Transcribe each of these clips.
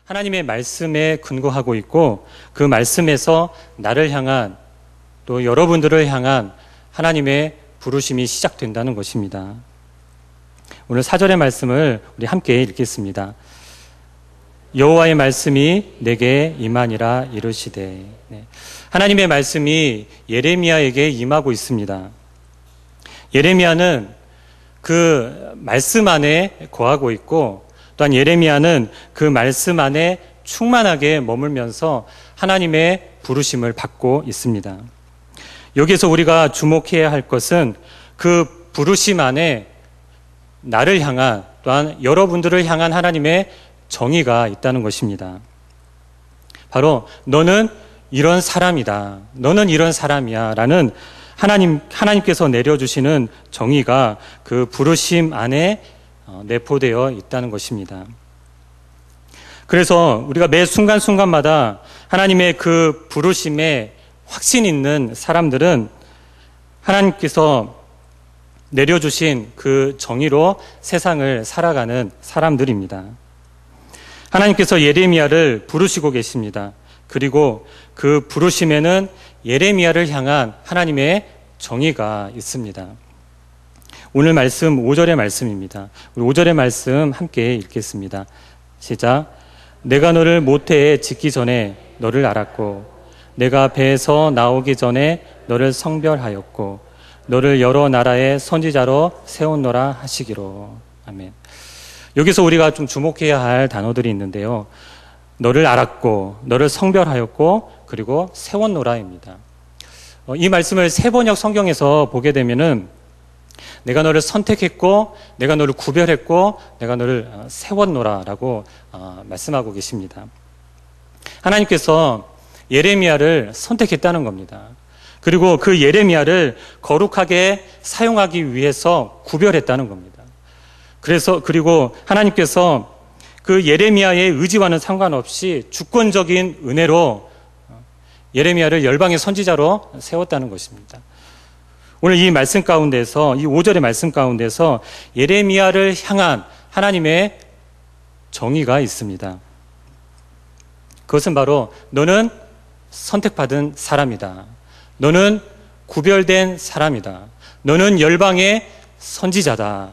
하나님의 말씀에 근거하고 있고 그 말씀에서 나를 향한 또 여러분들을 향한 하나님의 부르심이 시작된다는 것입니다. 오늘 4절의 말씀을 우리 함께 읽겠습니다. 여호와의 말씀이 내게 임하니라 이르시되. 하나님의 말씀이 예레미야에게 임하고 있습니다. 예레미야는 그 말씀 안에 거하고 있고 또한 예레미야는 그 말씀 안에 충만하게 머물면서 하나님의 부르심을 받고 있습니다. 여기에서 우리가 주목해야 할 것은 그 부르심 안에 나를 향한 또한 여러분들을 향한 하나님의 정의가 있다는 것입니다. 바로 너는 이런 사람이다. 너는 이런 사람이야. 라는 하나님께서 내려주시는 정의가 그 부르심 안에 내포되어 있다는 것입니다. 그래서 우리가 매 순간순간마다 하나님의 그 부르심에 확신 있는 사람들은 하나님께서 내려주신 그 정의로 세상을 살아가는 사람들입니다. 하나님께서 예레미야를 부르시고 계십니다. 그리고 그 부르심에는 예레미야를 향한 하나님의 정의가 있습니다. 오늘 말씀 5절의 말씀입니다. 우리 5절의 말씀 함께 읽겠습니다. 시작. 내가 너를 모태에 짓기 전에 너를 알았고 내가 배에서 나오기 전에 너를 성별하였고 너를 여러 나라의 선지자로 세웠노라 하시기로. 아멘. 여기서 우리가 좀 주목해야 할 단어들이 있는데요. 너를 알았고 너를 성별하였고 그리고 세웠노라입니다. 이 말씀을 세번역 성경에서 보게 되면은 내가 너를 선택했고 내가 너를 구별했고 내가 너를 세웠노라라고 말씀하고 계십니다. 하나님께서 예레미야를 선택했다는 겁니다. 그리고 그 예레미야를 거룩하게 사용하기 위해서 구별했다는 겁니다. 그리고 하나님께서 그 예레미야의 의지와는 상관없이 주권적인 은혜로 예레미야를 열방의 선지자로 세웠다는 것입니다. 오늘 이 말씀 가운데서, 이 5절의 말씀 가운데서 예레미야를 향한 하나님의 정의가 있습니다. 그것은 바로 너는 선택받은 사람이다. 너는 구별된 사람이다. 너는 열방의 선지자다.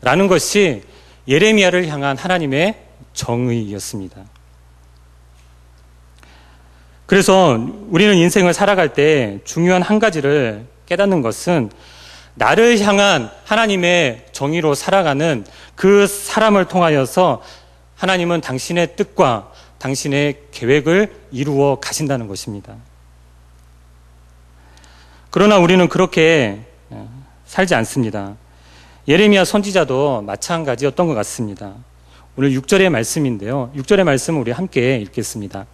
라는 것이 예레미야를 향한 하나님의 정의였습니다. 그래서 우리는 인생을 살아갈 때 중요한 한 가지를 깨닫는 것은 나를 향한 하나님의 정의로 살아가는 그 사람을 통하여서 하나님은 당신의 뜻과 당신의 계획을 이루어 가신다는 것입니다. 그러나 우리는 그렇게 살지 않습니다. 예레미야 선지자도 마찬가지였던 것 같습니다. 오늘 6절의 말씀인데요. 6절의 말씀을 우리 함께 읽겠습니다.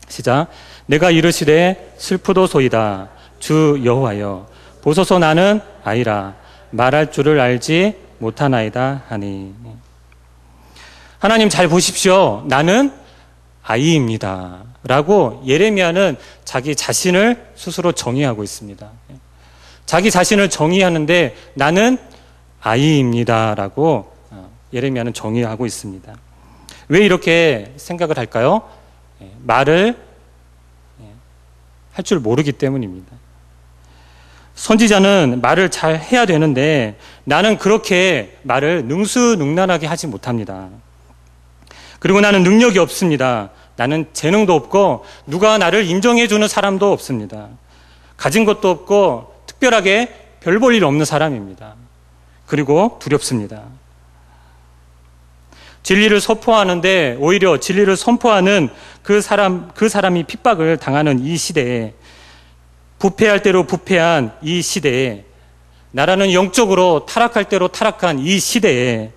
시작. 내가 이르시되 슬프도소이다. 주 여호와여 보소서 나는 아이라 말할 줄을 알지 못하나이다 하니. 하나님 잘 보십시오. 나는 아이입니다. 라고 예레미야는 자기 자신을 스스로 정의하고 있습니다. 자기 자신을 정의하는데 나는 아이입니다. 라고 예레미야는 정의하고 있습니다. 왜 이렇게 생각을 할까요? 말을 할 줄 모르기 때문입니다. 선지자는 말을 잘 해야 되는데 나는 그렇게 말을 능수능란하게 하지 못합니다. 그리고 나는 능력이 없습니다. 나는 재능도 없고 누가 나를 인정해주는 사람도 없습니다. 가진 것도 없고 특별하게 별 볼 일 없는 사람입니다. 그리고 두렵습니다. 진리를 선포하는데 오히려 진리를 선포하는 그 사람이 핍박을 당하는 이 시대에, 부패할 대로 부패한 이 시대에, 나라는 영적으로 타락할 대로 타락한 이 시대에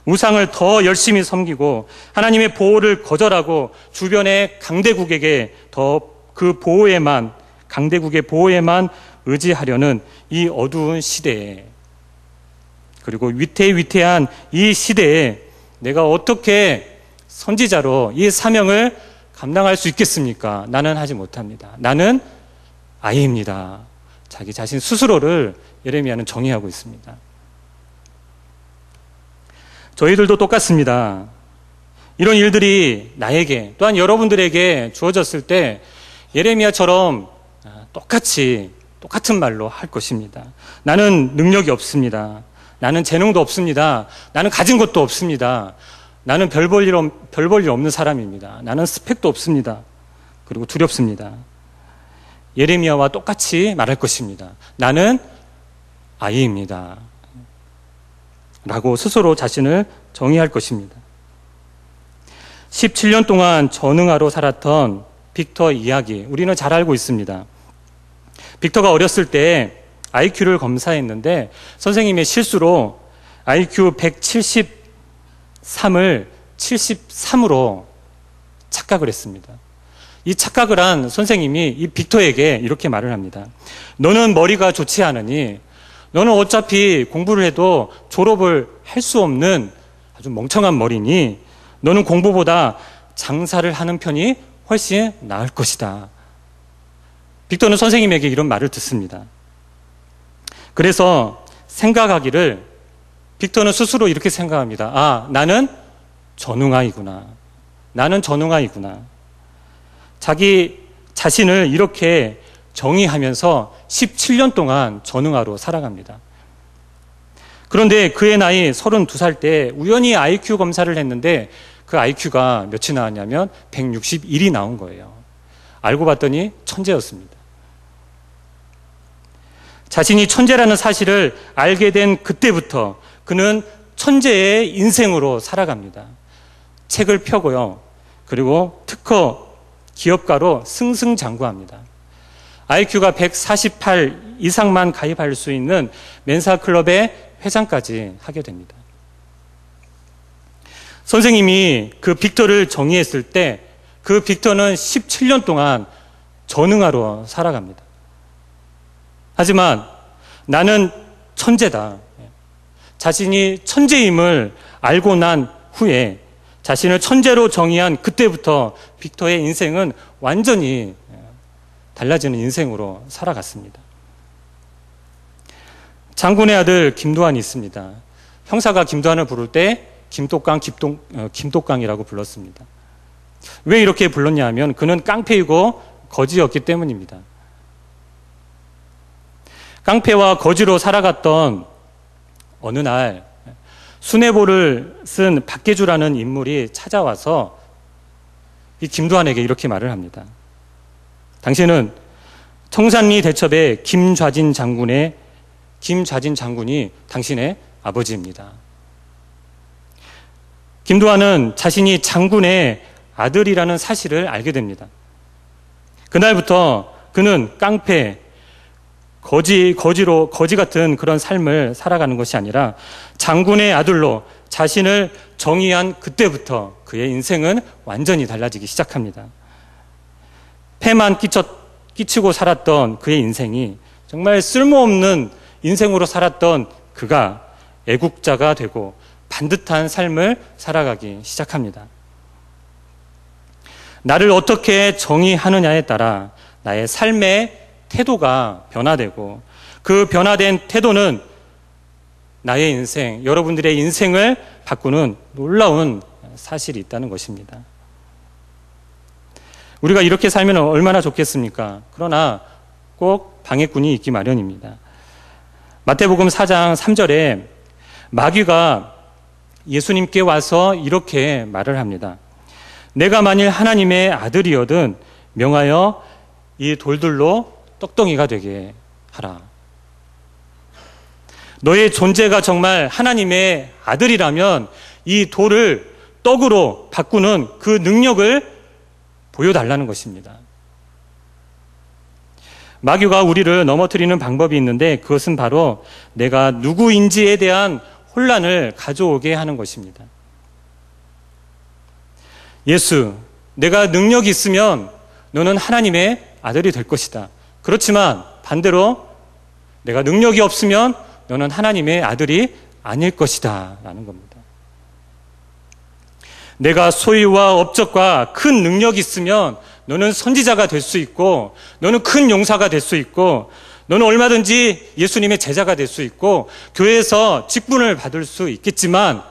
우상을 더 열심히 섬기고 하나님의 보호를 거절하고 주변의 강대국에게 더 그 보호에만, 강대국의 보호에만 의지하려는 이 어두운 시대에, 그리고 위태위태한 이 시대에 내가 어떻게 선지자로 이 사명을 감당할 수 있겠습니까? 나는 하지 못합니다. 나는 아이입니다. 자기 자신 스스로를 예레미야는 정의하고 있습니다. 저희들도 똑같습니다. 이런 일들이 나에게 또한 여러분들에게 주어졌을 때 예레미야처럼 똑같은 말로 할 것입니다. 나는 능력이 없습니다. 나는 재능도 없습니다. 나는 가진 것도 없습니다. 나는 별 볼 일 없는 사람입니다. 나는 스펙도 없습니다. 그리고 두렵습니다. 예레미야와 똑같이 말할 것입니다. 나는 아이입니다. 라고 스스로 자신을 정의할 것입니다. 17년 동안 전응아로 살았던 빅터 이야기, 우리는 잘 알고 있습니다. 빅터가 어렸을 때 IQ를 검사했는데 선생님의 실수로 IQ 173을 73으로 착각을 했습니다. 이 착각을 한 선생님이 이 빅터에게 이렇게 말을 합니다. 너는 머리가 좋지 않으니 너는 어차피 공부를 해도 졸업을 할 수 없는 아주 멍청한 머리니 너는 공부보다 장사를 하는 편이 훨씬 나을 것이다. 빅터는 선생님에게 이런 말을 듣습니다. 그래서 생각하기를 빅터는 스스로 이렇게 생각합니다. 아, 나는 전응아이구나. 나는 전응아이구나. 자기 자신을 이렇게 정의하면서 17년 동안 전응아로 살아갑니다. 그런데 그의 나이 32살 때 우연히 IQ 검사를 했는데 그 IQ가 몇이 나왔냐면 161이 나온 거예요. 알고 봤더니 천재였습니다. 자신이 천재라는 사실을 알게 된 그때부터 그는 천재의 인생으로 살아갑니다. 책을 펴고요. 그리고 특허 기업가로 승승장구합니다. IQ가 148 이상만 가입할 수 있는 멘사클럽의 회장까지 하게 됩니다. 선생님이 그 빅터를 정의했을 때 그 빅터는 17년 동안 전응아로 살아갑니다. 하지만 나는 천재다. 자신이 천재임을 알고 난 후에 자신을 천재로 정의한 그때부터 빅터의 인생은 완전히 달라지는 인생으로 살아갔습니다. 장군의 아들 김도환이 있습니다. 형사가 김도환을 부를 때 김독강이라고 불렀습니다. 왜 이렇게 불렀냐 하면 그는 깡패이고 거지였기 때문입니다. 깡패와 거지로 살아갔던 어느 날 수뇌보를 쓴 박계주라는 인물이 찾아와서 이 김도환에게 이렇게 말을 합니다. 당신은 청산리 대첩의 김좌진 장군이 당신의 아버지입니다. 김도환은 자신이 장군의 아들이라는 사실을 알게 됩니다. 그날부터 그는 깡패, 거지 같은 그런 삶을 살아가는 것이 아니라 장군의 아들로 자신을 정의한 그때부터 그의 인생은 완전히 달라지기 시작합니다. 패만 끼치고 살았던 그의 인생이 정말 쓸모없는 인생으로 살았던 그가 애국자가 되고 반듯한 삶을 살아가기 시작합니다. 나를 어떻게 정의하느냐에 따라 나의 삶의 태도가 변화되고 그 변화된 태도는 나의 인생, 여러분들의 인생을 바꾸는 놀라운 사실이 있다는 것입니다. 우리가 이렇게 살면 얼마나 좋겠습니까? 그러나 꼭 방해꾼이 있기 마련입니다. 마태복음 4장 3절에 마귀가 예수님께 와서 이렇게 말을 합니다. 내가 만일 하나님의 아들이거든 명하여 이 돌들로 떡덩이가 되게 하라. 너의 존재가 정말 하나님의 아들이라면 이 돌을 떡으로 바꾸는 그 능력을 보여달라는 것입니다. 마귀가 우리를 넘어뜨리는 방법이 있는데 그것은 바로 내가 누구인지에 대한 혼란을 가져오게 하는 것입니다. 예수, 내가 능력이 있으면 너는 하나님의 아들이 될 것이다. 그렇지만 반대로 내가 능력이 없으면 너는 하나님의 아들이 아닐 것이다 라는 겁니다. 내가 소유와 업적과 큰 능력이 있으면 너는 선지자가 될 수 있고 너는 큰 용사가 될 수 있고 너는 얼마든지 예수님의 제자가 될 수 있고 교회에서 직분을 받을 수 있겠지만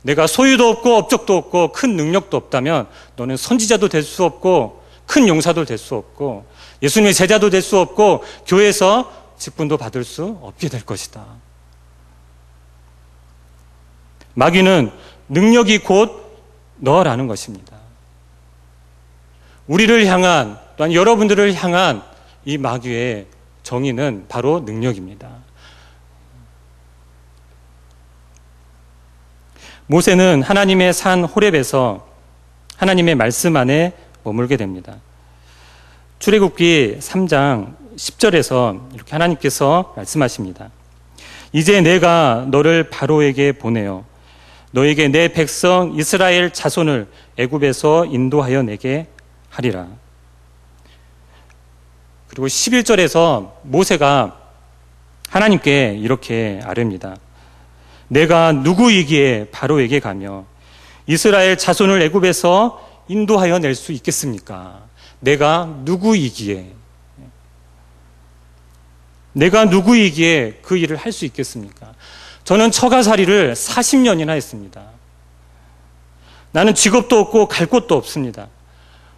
내가 소유도 없고 업적도 없고 큰 능력도 없다면 너는 선지자도 될 수 없고 큰 용사도 될 수 없고 예수님의 제자도 될 수 없고 교회에서 직분도 받을 수 없게 될 것이다. 마귀는 능력이 곧 너라는 것입니다. 우리를 향한 또한 여러분들을 향한 이 마귀의 정의는 바로 능력입니다. 모세는 하나님의 산 호렙에서 하나님의 말씀 안에 머물게 됩니다. 출애굽기 3장 10절에서 이렇게 하나님께서 말씀하십니다. 이제 내가 너를 바로에게 보내어 너에게 내 백성 이스라엘 자손을 애굽에서 인도하여 내게 하리라. 그리고 11절에서 모세가 하나님께 이렇게 아뢰입니다. 내가 누구이기에 바로에게 가며 이스라엘 자손을 애굽에서 인도하여 낼 수 있겠습니까? 내가 누구이기에 그 일을 할 수 있겠습니까? 저는 처가살이를 40년이나 했습니다. 나는 직업도 없고 갈 곳도 없습니다.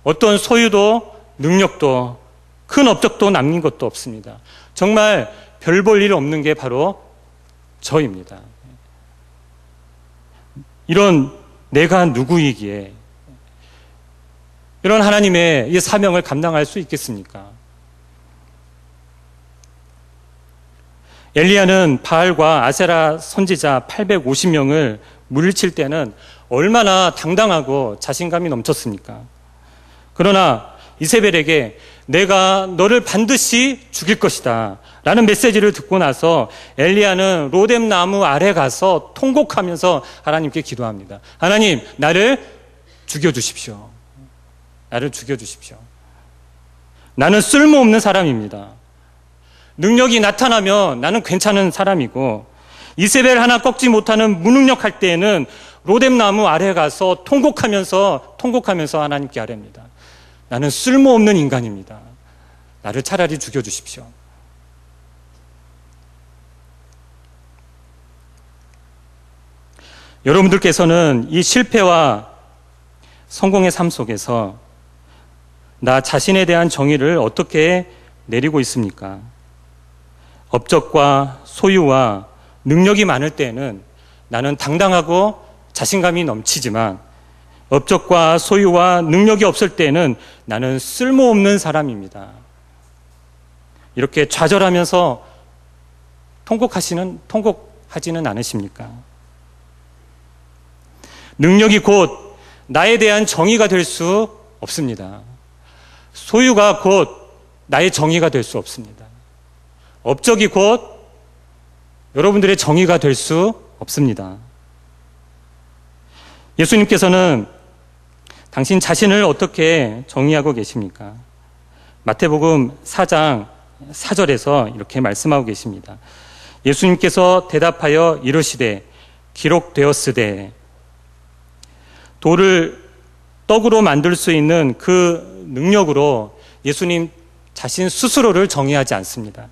어떤 소유도 능력도 큰 업적도 남긴 것도 없습니다. 정말 별 볼 일 없는 게 바로 저입니다. 이런 내가 누구이기에 이런 하나님의 이 사명을 감당할 수 있겠습니까? 엘리야는 바알과 아세라 선지자 850명을 물리칠 때는 얼마나 당당하고 자신감이 넘쳤습니까? 그러나 이세벨에게 내가 너를 반드시 죽일 것이다 라는 메시지를 듣고 나서 엘리야는 로뎀 나무 아래 가서 통곡하면서 하나님께 기도합니다. 하나님, 나를 죽여주십시오. 나를 죽여주십시오. 나는 쓸모없는 사람입니다. 능력이 나타나면 나는 괜찮은 사람이고 이세벨 하나 꺾지 못하는 무능력할 때에는 로뎀 나무 아래 가서 통곡하면서 하나님께 아뢰입니다. 나는 쓸모없는 인간입니다. 나를 차라리 죽여주십시오. 여러분들께서는 이 실패와 성공의 삶 속에서 나 자신에 대한 정의를 어떻게 내리고 있습니까? 업적과 소유와 능력이 많을 때에는 나는 당당하고 자신감이 넘치지만 업적과 소유와 능력이 없을 때에는 나는 쓸모없는 사람입니다. 이렇게 좌절하면서 통곡하지는 않으십니까? 능력이 곧 나에 대한 정의가 될 수 없습니다. 소유가 곧 나의 정의가 될 수 없습니다. 업적이 곧 여러분들의 정의가 될 수 없습니다. 예수님께서는 당신 자신을 어떻게 정의하고 계십니까? 마태복음 4장 4절에서 이렇게 말씀하고 계십니다. 예수님께서 대답하여 이르시되 기록되었으되 돌을 떡으로 만들 수 있는 그 능력으로 예수님 자신 스스로를 정의하지 않습니다.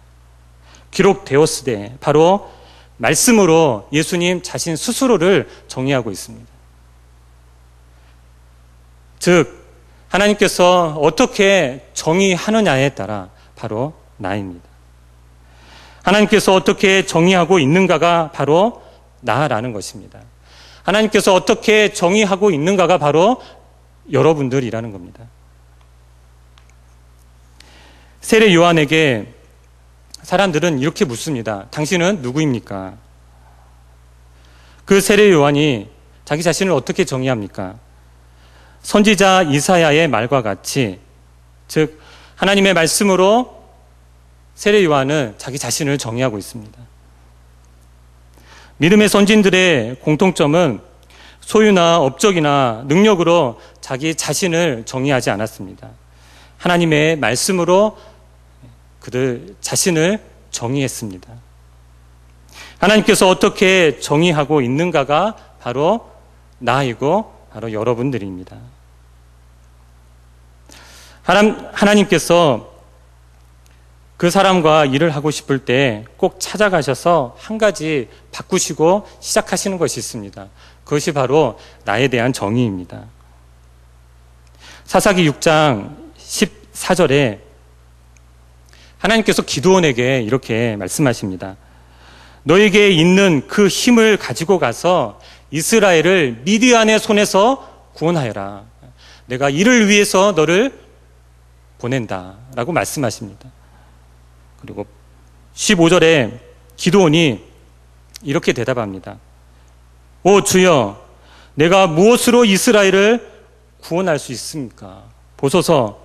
기록되었으되 바로 말씀으로 예수님 자신 스스로를 정의하고 있습니다. 즉 하나님께서 어떻게 정의하느냐에 따라 바로 나입니다. 하나님께서 어떻게 정의하고 있는가가 바로 나라는 것입니다. 하나님께서 어떻게 정의하고 있는가가 바로 여러분들이라는 겁니다. 세례 요한에게 사람들은 이렇게 묻습니다. 당신은 누구입니까? 그 세례 요한이 자기 자신을 어떻게 정의합니까? 선지자 이사야의 말과 같이, 즉 하나님의 말씀으로 세례 요한은 자기 자신을 정의하고 있습니다. 믿음의 선진들의 공통점은 소유나 업적이나 능력으로 자기 자신을 정의하지 않았습니다. 하나님의 말씀으로 그들 자신을 정의했습니다. 하나님께서 어떻게 정의하고 있는가가 바로 나이고 바로 여러분들입니다. 하나님께서 그 사람과 일을 하고 싶을 때 꼭 찾아가셔서 한 가지 바꾸시고 시작하시는 것이 있습니다. 그것이 바로 나에 대한 정의입니다. 사사기 6장 14절에 하나님께서 기드온에게 이렇게 말씀하십니다. 너에게 있는 그 힘을 가지고 가서 이스라엘을 미디안의 손에서 구원하여라. 내가 이를 위해서 너를 보낸다 라고 말씀하십니다. 그리고 15절에 기드온이 이렇게 대답합니다. 오 주여, 내가 무엇으로 이스라엘을 구원할 수 있습니까? 보소서,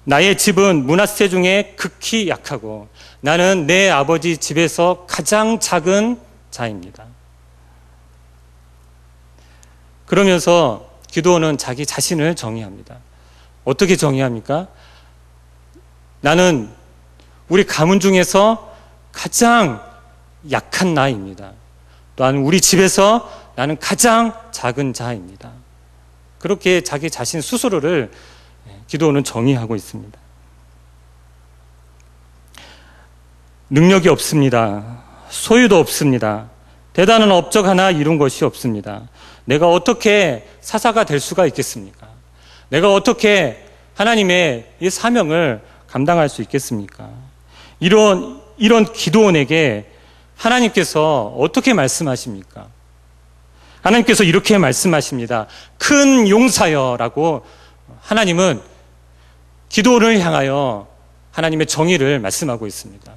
나의 집은 므낫세 중에 극히 약하고 나는 내 아버지 집에서 가장 작은 자입니다. 그러면서 기드온은 자기 자신을 정의합니다. 어떻게 정의합니까? 나는 우리 가문 중에서 가장 약한 나입니다. 또한 우리 집에서 나는 가장 작은 자입니다. 그렇게 자기 자신 스스로를 기드온은 정의하고 있습니다. 능력이 없습니다. 소유도 없습니다. 대단한 업적 하나 이룬 것이 없습니다. 내가 어떻게 사사가 될 수가 있겠습니까? 내가 어떻게 하나님의 이 사명을 감당할 수 있겠습니까? 이런 기드온에게 하나님께서 어떻게 말씀하십니까? 하나님께서 이렇게 말씀하십니다. 큰 용사여라고 하나님은 기드온을 향하여 하나님의 정의를 말씀하고 있습니다.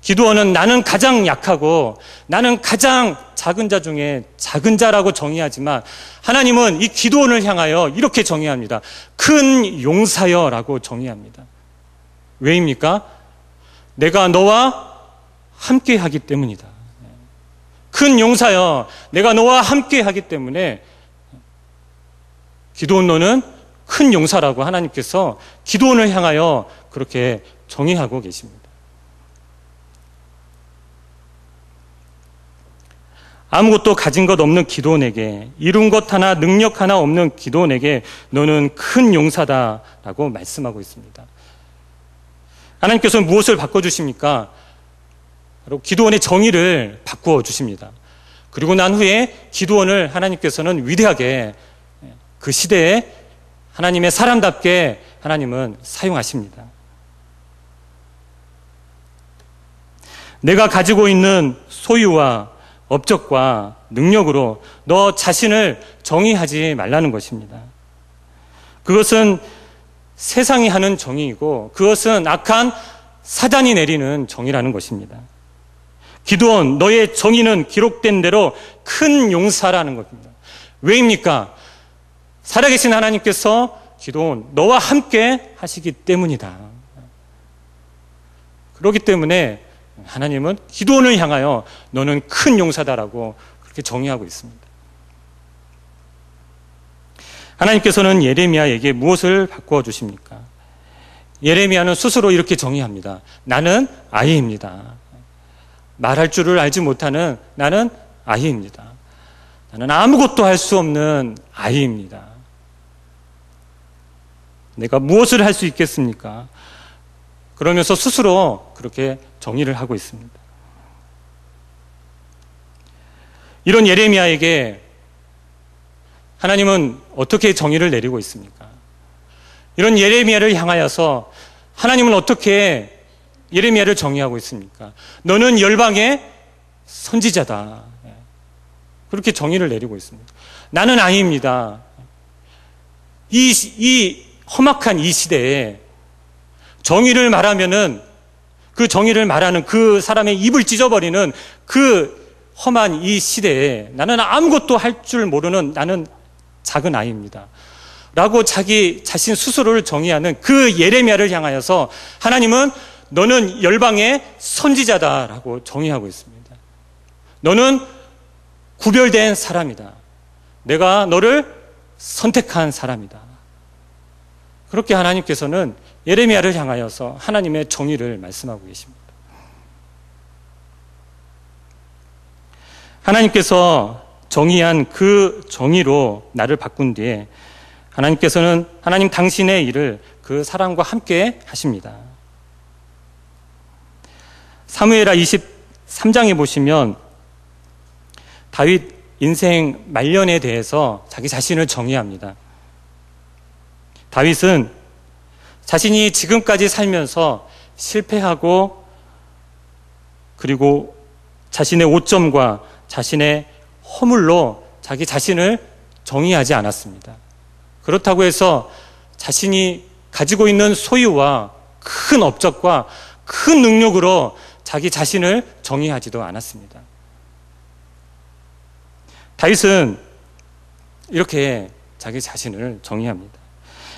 기드온은 나는 가장 약하고 나는 가장 작은 자 중에 작은 자라고 정의하지만 하나님은 이 기드온을 향하여 이렇게 정의합니다. 큰 용사여라고 정의합니다. 왜입니까? 내가 너와 함께 하기 때문이다. 큰 용사여, 내가 너와 함께 하기 때문에 기드온 너는 큰 용사라고 하나님께서 기드온을 향하여 그렇게 정의하고 계십니다. 아무것도 가진 것 없는 기드온에게, 이룬 것 하나, 능력 하나 없는 기드온에게 너는 큰 용사다라고 말씀하고 있습니다. 하나님께서는 무엇을 바꿔주십니까? 바로 기드온의 정의를 바꾸어 주십니다. 그리고 난 후에 기드온을 하나님께서는 위대하게 그 시대에 하나님의 사람답게 하나님은 사용하십니다. 내가 가지고 있는 소유와 업적과 능력으로 너 자신을 정의하지 말라는 것입니다. 그것은 세상이 하는 정의이고 그것은 악한 사단이 내리는 정의라는 것입니다. 기드온, 너의 정의는 기록된 대로 큰 용사라는 것입니다. 왜입니까? 살아계신 하나님께서 기드온, 너와 함께 하시기 때문이다. 그렇기 때문에 하나님은 기드온을 향하여 너는 큰 용사다라고 그렇게 정의하고 있습니다. 하나님께서는 예레미야에게 무엇을 바꾸어 주십니까? 예레미야는 스스로 이렇게 정의합니다. 나는 아이입니다. 말할 줄을 알지 못하는 나는 아이입니다. 나는 아무것도 할 수 없는 아이입니다. 내가 무엇을 할 수 있겠습니까? 그러면서 스스로 그렇게 정의를 하고 있습니다. 이런 예레미야에게 하나님은 어떻게 정의를 내리고 있습니까? 이런 예레미야를 향하여서 하나님은 어떻게 예레미야를 정의하고 있습니까? 너는 열방의 선지자다. 그렇게 정의를 내리고 있습니다. 나는 아이입니다. 이 험악한 이 시대에 정의를 말하면은 그 정의를 말하는 그 사람의 입을 찢어버리는 그 험한 이 시대에 나는 아무것도 할 줄 모르는 나는 작은 아이입니다. 라고 자기 자신 스스로를 정의하는 그 예레미야를 향하여서 하나님은 너는 열방의 선지자다라고 정의하고 있습니다. 너는 구별된 사람이다. 내가 너를 선택한 사람이다. 그렇게 하나님께서는 예레미야를 향하여서 하나님의 정의를 말씀하고 계십니다. 하나님께서 정의한 그 정의로 나를 바꾼 뒤에 하나님께서는 하나님 당신의 일을 그 사람과 함께 하십니다. 사무엘하 23장에 보시면 다윗 인생 말년에 대해서 자기 자신을 정의합니다. 다윗은 자신이 지금까지 살면서 실패하고 그리고 자신의 오점과 자신의 허물로 자기 자신을 정의하지 않았습니다. 그렇다고 해서 자신이 가지고 있는 소유와 큰 업적과 큰 능력으로 자기 자신을 정의하지도 않았습니다. 다윗은 이렇게 자기 자신을 정의합니다.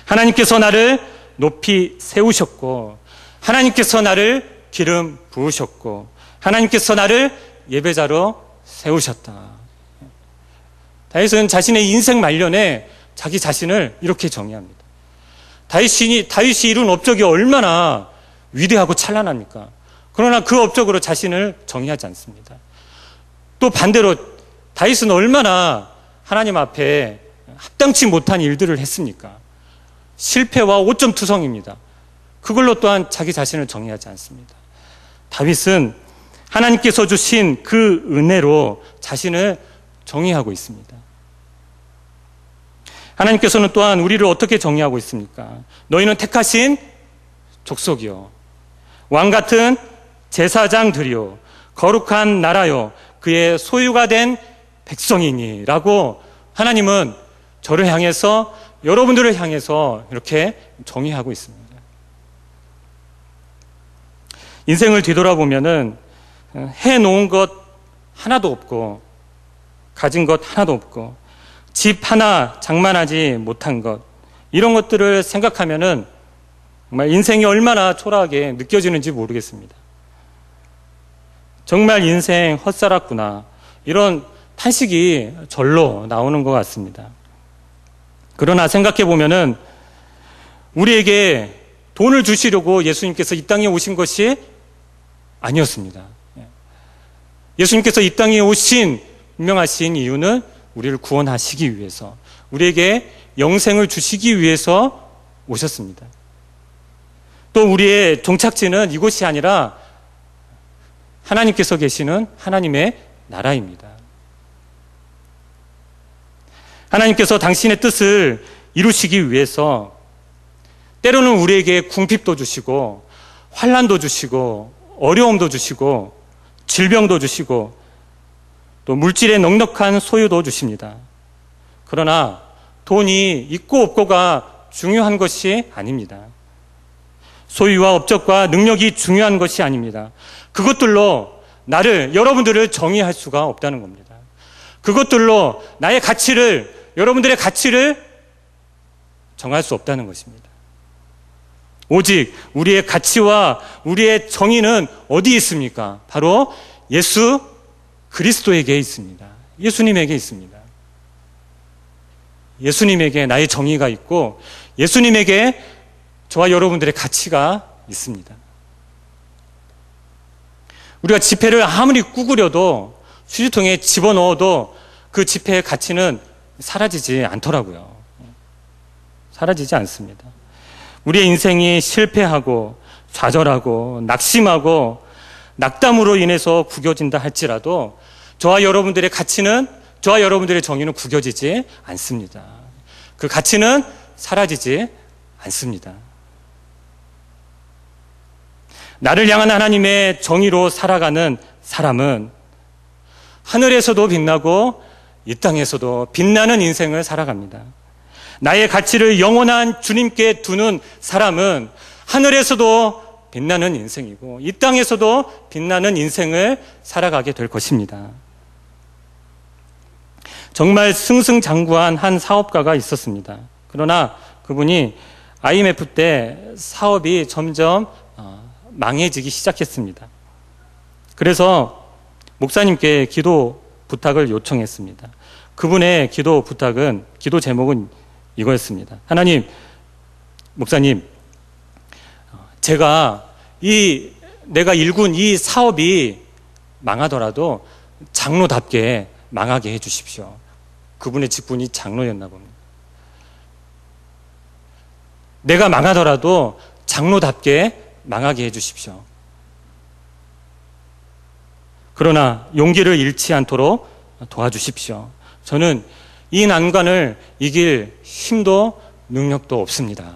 하나님께서 나를 높이 세우셨고, 하나님께서 나를 기름 부으셨고, 하나님께서 나를 예배자로 세우셨다. 다윗은 자신의 인생 말년에 자기 자신을 이렇게 정의합니다. 다윗이 이룬 업적이 얼마나 위대하고 찬란합니까? 그러나 그 업적으로 자신을 정의하지 않습니다. 또 반대로 다윗은 얼마나 하나님 앞에 합당치 못한 일들을 했습니까? 실패와 오점투성입니다. 그걸로 또한 자기 자신을 정의하지 않습니다. 다윗은 하나님께서 주신 그 은혜로 자신을 정의하고 있습니다. 하나님께서는 또한 우리를 어떻게 정의하고 있습니까? 너희는 택하신 족속이요, 왕같은 제사장들이요, 거룩한 나라요, 그의 소유가 된 백성이니 라고 하나님은 저를 향해서, 여러분들을 향해서 이렇게 정의하고 있습니다. 인생을 뒤돌아보면은 해놓은 것 하나도 없고, 가진 것 하나도 없고, 집 하나 장만하지 못한 것, 이런 것들을 생각하면은 정말 인생이 얼마나 초라하게 느껴지는지 모르겠습니다. 정말 인생 헛살았구나, 이런 탄식이 절로 나오는 것 같습니다. 그러나 생각해 보면은 우리에게 돈을 주시려고 예수님께서 이 땅에 오신 것이 아니었습니다. 예수님께서 이 땅에 오신 분명하신 이유는 우리를 구원하시기 위해서, 우리에게 영생을 주시기 위해서 오셨습니다. 또 우리의 종착지는 이곳이 아니라 하나님께서 계시는 하나님의 나라입니다. 하나님께서 당신의 뜻을 이루시기 위해서 때로는 우리에게 궁핍도 주시고, 환난도 주시고, 어려움도 주시고, 질병도 주시고, 또 물질의 넉넉한 소유도 주십니다. 그러나 돈이 있고 없고가 중요한 것이 아닙니다. 소유와 업적과 능력이 중요한 것이 아닙니다. 그것들로 나를, 여러분들을 정의할 수가 없다는 겁니다. 그것들로 나의 가치를, 여러분들의 가치를 정할 수 없다는 것입니다. 오직 우리의 가치와 우리의 정의는 어디에 있습니까? 바로 예수 그리스도에게 있습니다. 예수님에게 있습니다. 예수님에게 나의 정의가 있고, 예수님에게 저와 여러분들의 가치가 있습니다. 우리가 지폐를 아무리 구부려도, 휴지통에 집어넣어도 그 지폐의 가치는 사라지지 않더라고요. 사라지지 않습니다. 우리의 인생이 실패하고 좌절하고 낙심하고 낙담으로 인해서 구겨진다 할지라도 저와 여러분들의 가치는, 저와 여러분들의 정의는 구겨지지 않습니다. 그 가치는 사라지지 않습니다. 나를 향한 하나님의 정의로 살아가는 사람은 하늘에서도 빛나고 이 땅에서도 빛나는 인생을 살아갑니다. 나의 가치를 영원한 주님께 두는 사람은 하늘에서도 빛나는 인생이고 이 땅에서도 빛나는 인생을 살아가게 될 것입니다. 정말 승승장구한 한 사업가가 있었습니다. 그러나 그분이 IMF 때 사업이 점점 망해지기 시작했습니다. 그래서 목사님께 기도 부탁을 요청했습니다. 그분의 기도 부탁은, 기도 제목은 이거였습니다. 하나님, 목사님, 내가 일군 이 사업이 망하더라도 장로답게 망하게 해주십시오. 그분의 직분이 장로였나 봅니다. 내가 망하더라도 장로답게 망하게 해주십시오. 그러나 용기를 잃지 않도록 도와주십시오. 저는 이 난관을 이길 힘도 능력도 없습니다.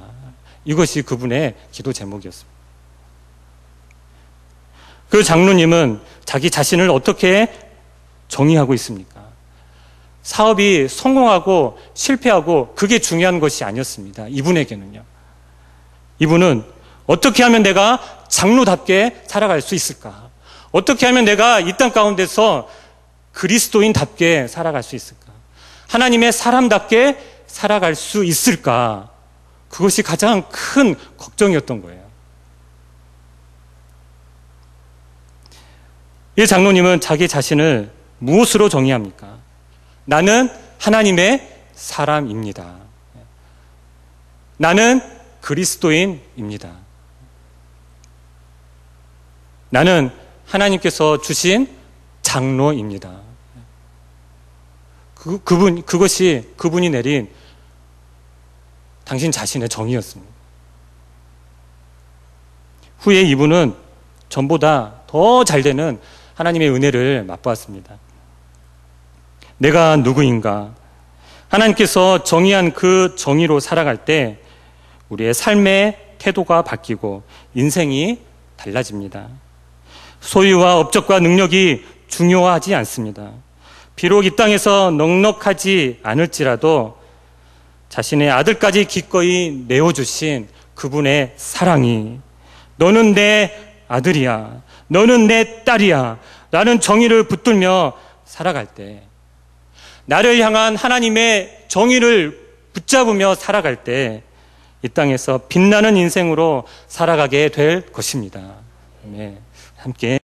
이것이 그분의 기도 제목이었습니다. 그 장로님은 자기 자신을 어떻게 정의하고 있습니까? 사업이 성공하고 실패하고 그게 중요한 것이 아니었습니다. 이분에게는요. 이분은 어떻게 하면 내가 장로답게 살아갈 수 있을까? 어떻게 하면 내가 이 땅 가운데서 그리스도인답게 살아갈 수 있을까? 하나님의 사람답게 살아갈 수 있을까? 그것이 가장 큰 걱정이었던 거예요. 이 장로님은 자기 자신을 무엇으로 정의합니까? 나는 하나님의 사람입니다. 나는 그리스도인입니다. 나는 하나님께서 주신 장로입니다. 그것이 그분이 내린 당신 자신의 정의였습니다. 후에 이분은 전보다 더 잘되는 하나님의 은혜를 맛보았습니다. 내가 누구인가? 하나님께서 정의한 그 정의로 살아갈 때 우리의 삶의 태도가 바뀌고 인생이 달라집니다. 소유와 업적과 능력이 중요하지 않습니다. 비록 이 땅에서 넉넉하지 않을지라도 자신의 아들까지 기꺼이 내어주신 그분의 사랑이 너는 내 아들이야, 너는 내 딸이야 라는 정의를 붙들며 살아갈 때, 나를 향한 하나님의 정의를 붙잡으며 살아갈 때 이 땅에서 빛나는 인생으로 살아가게 될 것입니다. 네, 함께